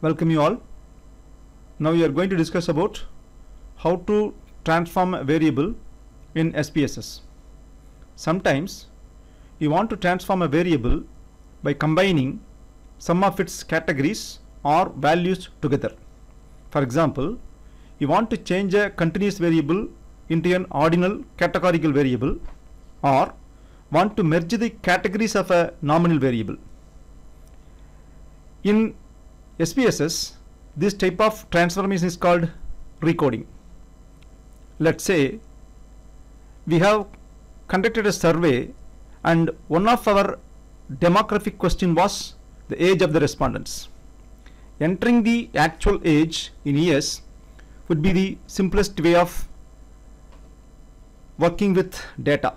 Welcome you all. Now we are going to discuss about how to transform a variable in SPSS. Sometimes you want to transform a variable by combining some of its categories or values together. For example, you want to change a continuous variable into an ordinal categorical variable, or want to merge the categories of a nominal variable. In SPSS, this type of transformation is called recoding. Let's say we have conducted a survey and one of our demographic question was the age of the respondents. Entering the actual age in years would be the simplest way of working with data.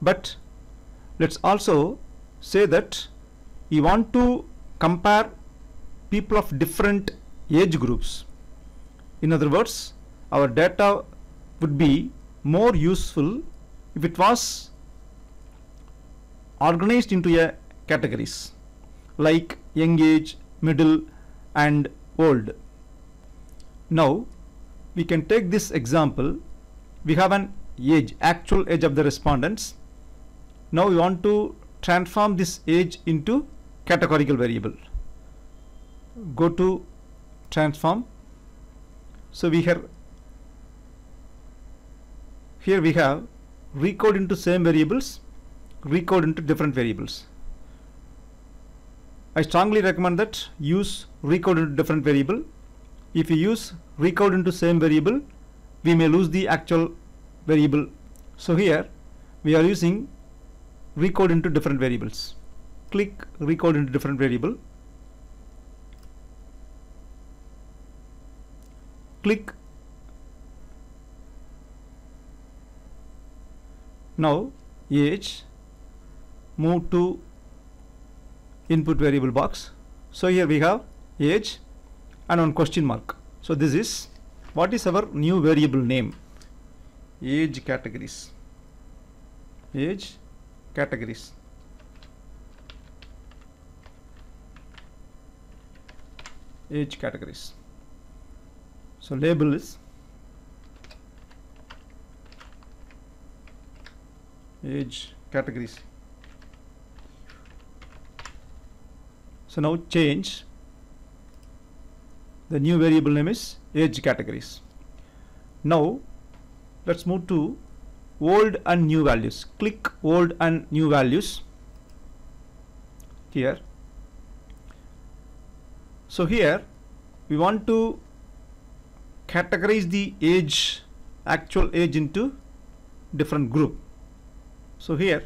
But let's also say that you want to compare people of different age groups. In other words, our data would be more useful if it was organized into a categories like young age, middle and old. Now we can take this example. We have an age, actual age of the respondents. Now we want to transform this age into categorical variable. Go to transform. So we have here we have recode into same variables, recode into different variables. I strongly recommend that use recode into different variable. If you use recode into same variable, we may lose the actual variable. So here we are using recode into different variables. Click recode into different variable. Click. Now age, move to input variable box. So here we have age and one question mark. So this is what is our new variable name? Age categories. Age categories. Age categories. So label is age categories. So now change. The new variable name is age categories. Now let's move to old and new values. Click old and new values here. So here we want to categorize the age, actual age into different group. So here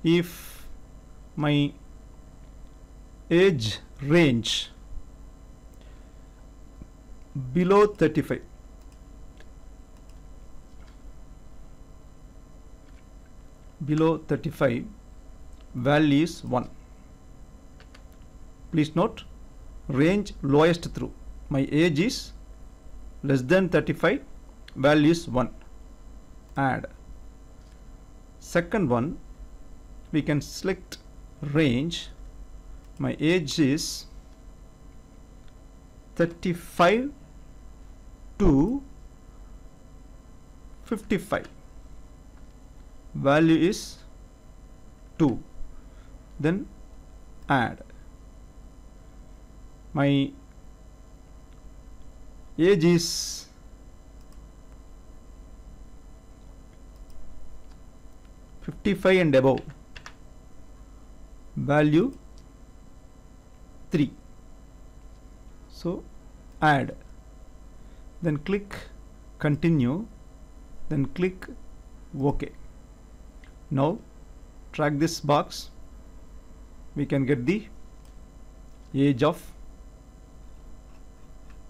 if my age range below 35, below 35, value is 1. Please note, range lowest through. My age is less than 35, value is 1. Add. Second one, we can select range. My age is 35 to 55. Value is 2. Then add. My age is 55 and above. Value 3. So add. Then click continue. Then click OK. Now drag this box. We can get the age of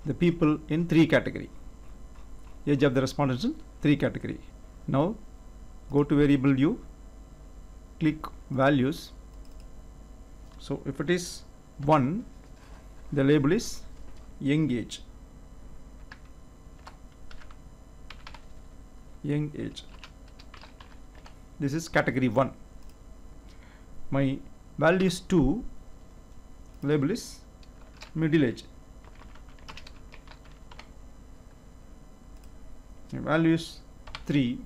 the people in 3 category. Age of the respondents in 3 category. Now go to variable u, click values. So if it is 1, the label is young age. Young age. This is category 1. My value is 2. label is middle age. The value is 3.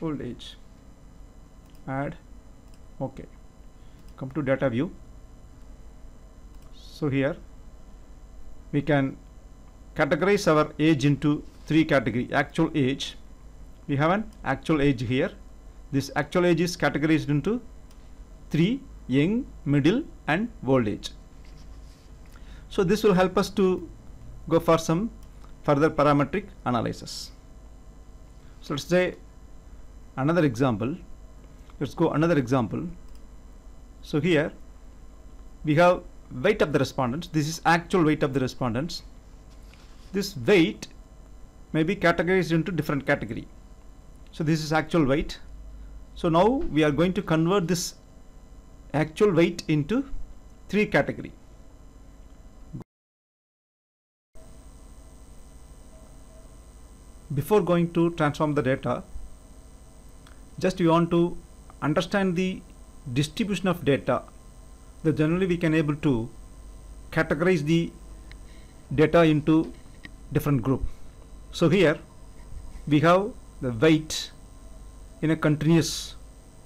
Old age. Add. OK. Come to data view. So here we can categorize our age into 3 categories. Actual age. We have an actual age here. This actual age is categorized into 3: young, middle and old age. So this will help us to go for some further parametric analysis. So let's say another example. Let's go another example. So here we have weight of the respondents. This is actual weight of the respondents. This weight may be categorized into different category. So this is actual weight. So now we are going to convert this actual weight into 3 category. Before going to transform the data, just we want to understand the distribution of data. That generally we can able to categorize the data into different group. So here we have the weight in a continuous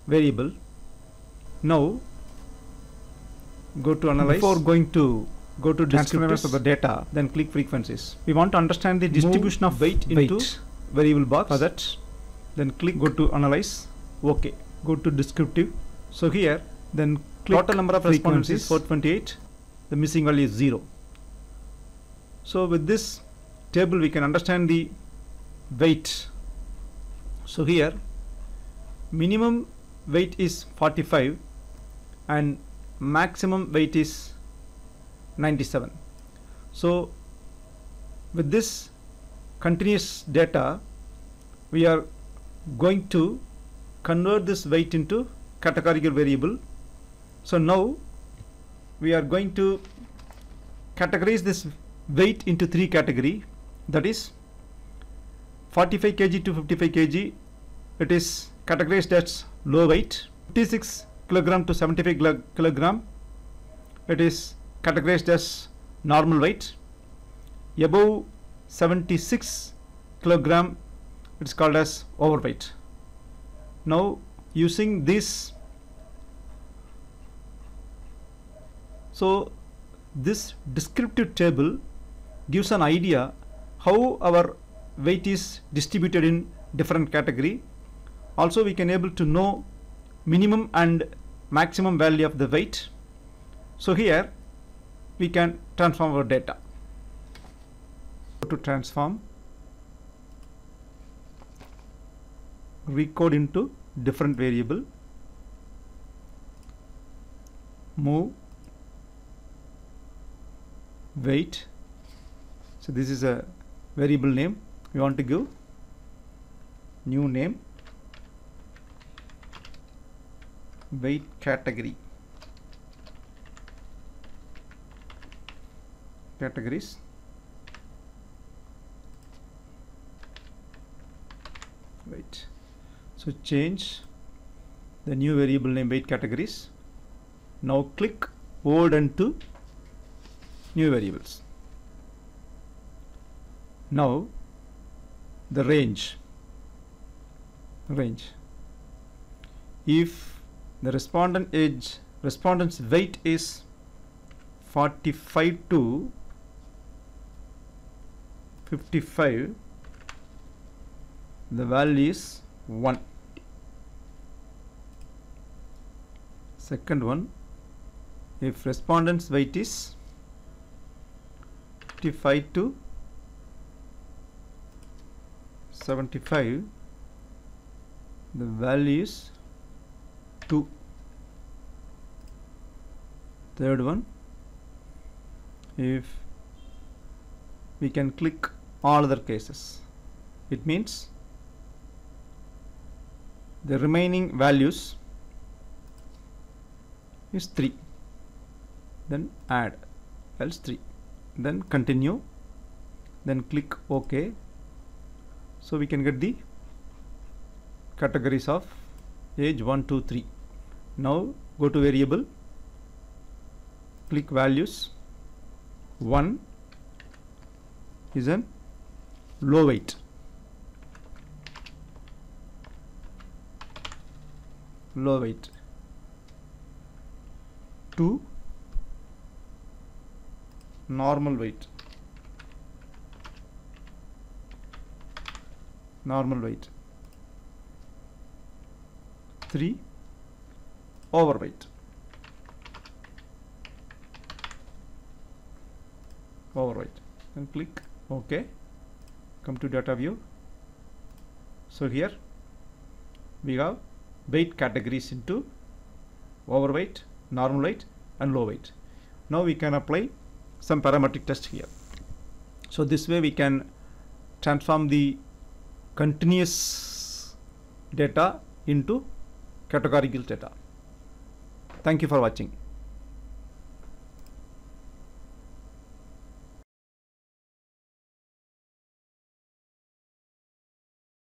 variable. Now go to analyze. Before going to go to descriptors of the data, then click frequencies. We want to understand the distribution of weight into variable box. For that, then click go to analyze. OK. Go to descriptive. So here then click total number of respondents is 428. The missing value is 0. So with this table we can understand the weight. So here minimum weight is 45 and maximum weight is 97. So with this continuous data we are going to convert this weight into categorical variable. So now we are going to categorize this weight into 3 category, that is 45 kg to 55 kg it is categorized as low weight, 56 kilogram to 75 kilogram it is categorized as normal weight, above 76 kilogram it is called as overweight. Now using this, so this descriptive table gives an idea how our weight is distributed in different category. Also we can able to know minimum and maximum value of the weight. So here we can transform our data. To transform, recode into different variable, move weight. So this is a variable name. We want to give new name, weight category, categories, weight. So change the new variable name weight categories. Now click old and to new variables. Now the range. If the respondent's weight is 45 to 55, the value is 1. Second one, if respondent's weight is 55 to 75, the value is 2. Third one, if we can click all other cases, it means the remaining values is 3, then add, else 3, then continue, then click OK. So we can get the categories of age 1 2 3. Now go to variable, click values. 1 is an low weight, low weight. 2 normal weight, normal weight. 3 overweight, overweight, and click OK. Come to data view. So here we have weight categories into overweight, normal weight and low weight. Now we can apply some parametric test here. So this way we can transform the continuous data into categorical data. Thank you for watching.